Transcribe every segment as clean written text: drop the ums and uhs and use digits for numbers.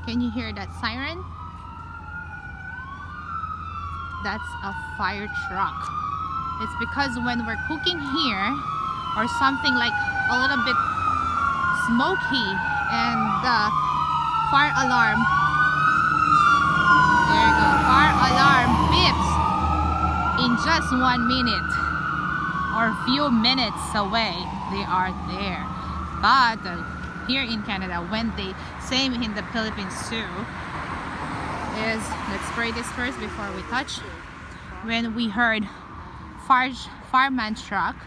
Can you hear that siren? That's a fire truck. It's because when we're cooking here or something like a little bit smoky and the fire alarm, there you go, fire alarm beeps in just 1 minute or few minutes away, they are there. But here in Canada, when they, same in the Philippines too, is, let's spray this first before we touch. When we heard fireman truck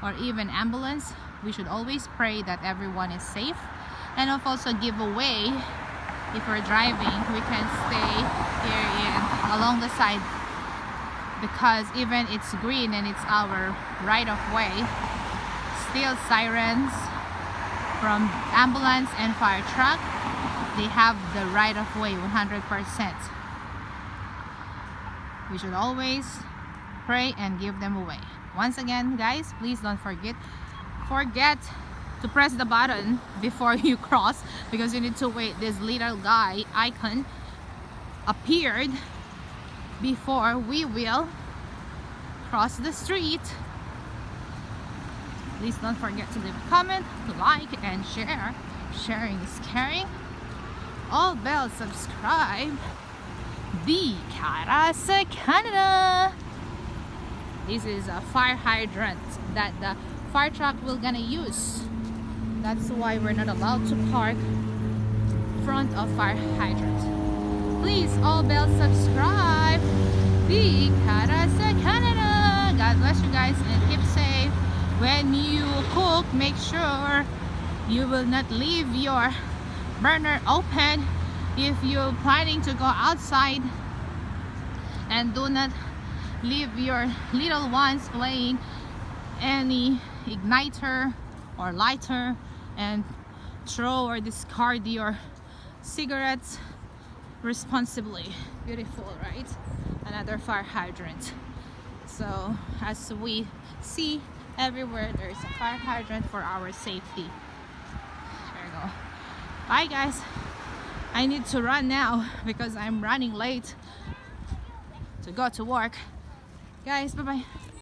or even ambulance, we should always pray that everyone is safe, and also give away. If we're driving, we can stay here along the side, because even it's green and it's our right of way, still sirens from ambulance and fire truck, they have the right of way 100%. We should always pray and give them away. Once again, guys, please don't forget to press the button before you cross, because you need to wait. This little guy icon appeared before we will cross the street. Please don't forget to leave a comment, to like and share. Sharing is caring. All bells, subscribe. The Cara sa Canada. This is a fire hydrant that the fire truck will gonna use. That's why we're not allowed to park in front of fire hydrant. Please, all bells, subscribe. The Cara sa Canada. God bless you guys and keep safe. When you cook, make sure you will not leave your burner open if you're planning to go outside, and do not leave your little ones playing any igniter or lighter and throw or discard your cigarettes responsibly. Beautiful, right? Another fire hydrant. So as we see everywhere, there's a fire hydrant for our safety. There you go. Bye guys, I need to run now because I'm running late to go to work. Guys, bye bye.